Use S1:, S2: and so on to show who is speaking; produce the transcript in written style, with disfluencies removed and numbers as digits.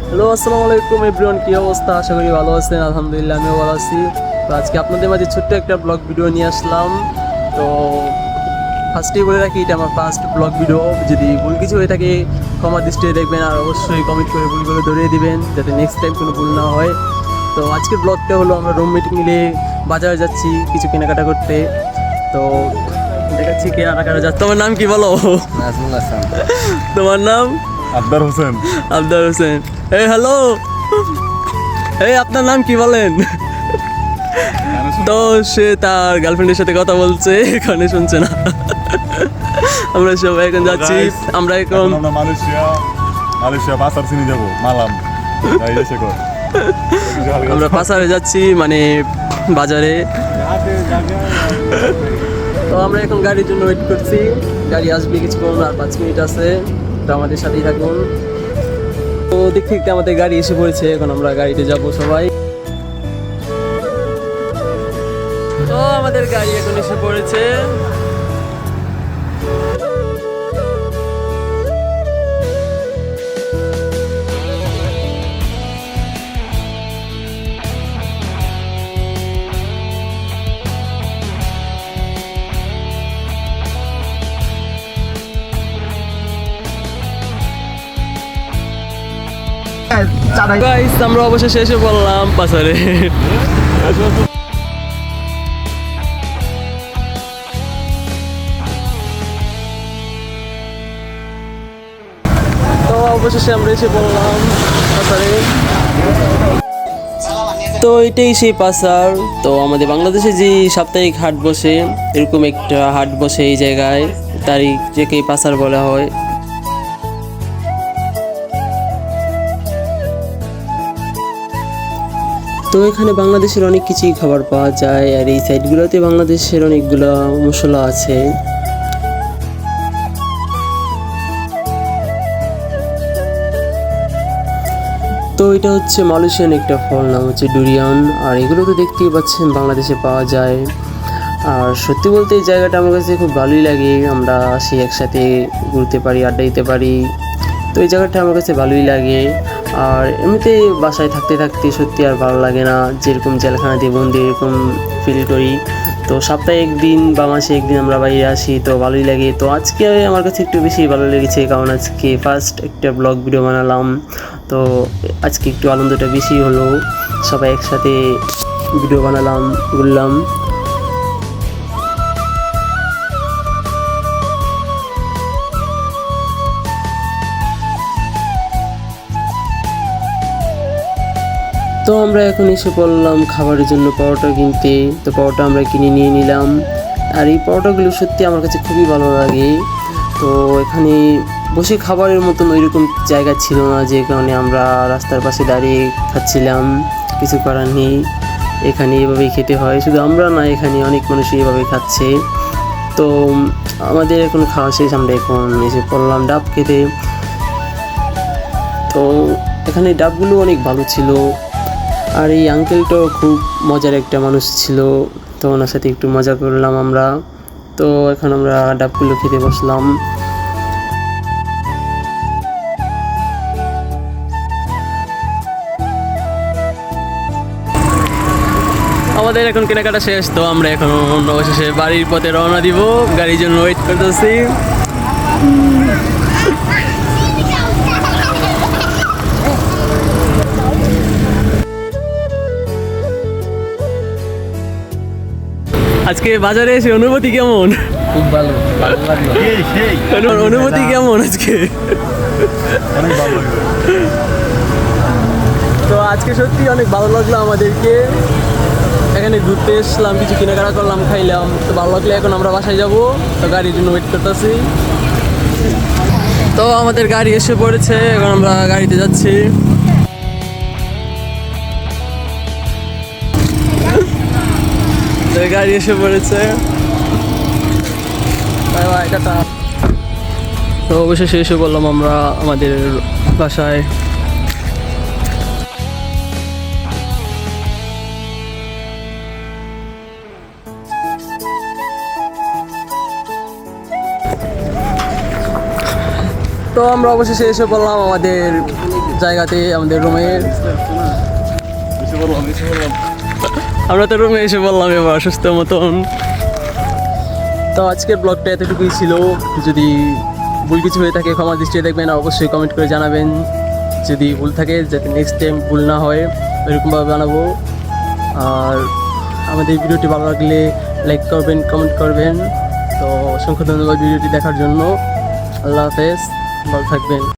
S1: Hello, আসসালামু আলাইকুম everyone, কি অবস্থা? আশা করি ভালো আছেন। আলহামদুলিল্লাহ, আমিও ভালো আছি। তো আজকে আপনাদের মাঝে ছোট্ট একটা ব্লগ ভিডিও নিয়ে আসলাম। তো ফার্স্টেই বলে রাখি, এটা আমার ফার্স্ট ব্লগ ভিডিও। যদি ভুল কিছু হয়ে থাকে ক্ষমা দৃষ্টিতে দেখবেন, আর অবশ্যই কমেন্ট করে ভুলগুলো ধরিয়ে দিবেন যাতে নেক্সট টাইম কোনো ভুল না হয়। তো আজকের ব্লগটা হলো, আমরা রুমমেট মিলে বাজারে যাচ্ছি কিছু কেনাকাটা করতে। তো দেখাচ্ছি কেনাকাটা যাচ্ছে। তোমার নাম কি বলো?
S2: নাজমুল হাসান।
S1: তোমার নাম?
S2: আব্দার হোসেন।
S1: আব্দুল হোসেন। এই হ্যালো, এই আপনার নাম কি বলেন? তো সে তার গার্লফ্রেন্ডের সাথে কথা বলছে, এখানে শুনছে না। আমরা সবাই এখন যাচ্ছি। আমরা
S2: মালয়েশিয়া বাসার চিনি যাবো মালাম।
S1: আমরা পাসারে যাচ্ছি, মানে বাজারে। তো আমরা এখন গাড়ির জন্য ওয়েট করছি। গাড়ি আসবে কিছুক্ষণ, আর 5 মিনিট আছে। তো আমাদের সাথেই থাকুন। তো দেখতে দেখতে আমাদের গাড়ি এসে পড়েছে। এখন আমরা গাড়িতে যাব সবাই। তো আমাদের গাড়ি এখন এসে পড়েছে। গাইস, আমরা অবশেষে এসে পড়লাম পাসারে। তো অবশেষে আমরা এসে পড়লাম পাসারে। তো এটাই সেই পাসার। তো আমাদের বাংলাদেশে যে সাপ্তাহিক হাট বসে, এরকম একটা হাট বসে এই জায়গায়, তারই যেকে পাসার বলা হয়। তো এখানে বাংলাদেশের অনেক কিছুই খাবার পাওয়া যায়, আর এই সাইডগুলোতে বাংলাদেশের অনেকগুলো মশলা আছে। তো এটা হচ্ছে মালয়েশিয়ান একটা ফল, নাম হচ্ছে ডুরিয়ান। আর এগুলো তো দেখতেই পাচ্ছেন বাংলাদেশে পাওয়া যায়। আর সত্যি বলতে এই জায়গাটা আমার কাছে খুব ভালোই লাগে। আমরা আসি একসাথে, ঘুরতে পারি, আড্ডা দিতে পারি। তো এই জায়গাটা আমার কাছে ভালোই লাগে। আর এমনিতে বাসায় থাকতে থাকতে সত্যি আর ভালো লাগে না, যেরকম জেলখানাতে বন্দি এরকম ফিল করি। তো সপ্তাহে একদিন বা মাসে একদিন আমরা বাইরে আসি, তো ভালোই লাগে। তো আজকে আমার কাছে একটু বেশি ভালো লেগেছে, কারণ আজকে ফার্স্ট একটা ব্লগ ভিডিও বানালাম। তো আজকে একটু আনন্দটা বেশি হলো, সবাই একসাথে ভিডিও বানালাম, ঘুরলাম। তো আমরা এখন এসে পড়লাম খাবারের জন্য পরোটা কিনতে। তো পরোটা আমরা কিনে নিয়ে নিলাম। আর এই পরোটাগুলো সত্যি আমার কাছে খুবই ভালো লাগে। তো এখানে বসে খাবারের মতন ওইরকম জায়গা ছিল না, যে কারণে আমরা রাস্তার পাশে দাঁড়িয়ে খাচ্ছিলাম। কিছু করার নেই, এখানে এভাবেই খেতে হয়। শুধু আমরা না, এখানে অনেক মানুষই এভাবে খাচ্ছে। তো আমাদের এখন খাওয়া শেষ, আমরা এখন এসে পড়লাম ডাব খেতে। তো এখানে ডাবগুলো অনেক ভালো ছিল। আর এই আঙ্কেলটাও খুব মজার একটা মানুষ ছিল। তো ওনার সাথে একটু মজা করলাম আমরা। তো এখন আমরা ডাবগুলো খেতে বসলাম। আমাদের এখন কেনাকাটা শেষ। তো আমরা এখন অবশেষে বাড়ির পথে রওনা দিব, গাড়ির জন্য ওয়েট করতেছি। আজকে বাজারে এসে অনুভূতি কেমন?
S2: খুব ভালো, ভালো লাগলো।
S1: অনুভূতি কেমন আজকে?
S2: অনেক ভালো লাগলো।
S1: তো আজকে সত্যি অনেক ভালো লাগলো আমাদেরকে। এখানে ঘুরতে এসলাম, কিছু কেনাকাটা করলাম, খাইলাম। তো ভালো লাগলে এখন আমরা বাসায় যাব। তো গাড়ির জন্য ওয়েট করতেছি। তো আমাদের গাড়ি এসে পড়েছে, এখন আমরা গাড়িতে যাচ্ছি। গাড়ি এসে পড়েছে। তো অবশেষে এসে বললাম আমরা আমাদের বাসায়। তো আমরা অবশেষে এসে পড়লাম আমাদের জায়গাতে আমাদের রুমে।
S2: বেশি বললাম।
S1: আমরা তো রুমে এসে বললাম এবার অসুস্থ মতন। তো আজকের ব্লগটা এতটুকুই ছিল। যদি ভুল কিছু হয়ে থাকে ক্ষমা দৃষ্টিতে দেখবেন, আর অবশ্যই কমেন্ট করে জানাবেন যদি ভুল থাকে, যাতে নেক্সট টাইম ভুল না হয় এরকমভাবে বানাবো। আর আমাদের ভিডিওটি ভালো লাগলে লাইক করবেন, কমেন্ট করবেন। তো অসংখ্য ধন্যবাদ ভিডিওটি দেখার জন্য। আল্লাহ হাফেজ, ভালো থাকবেন।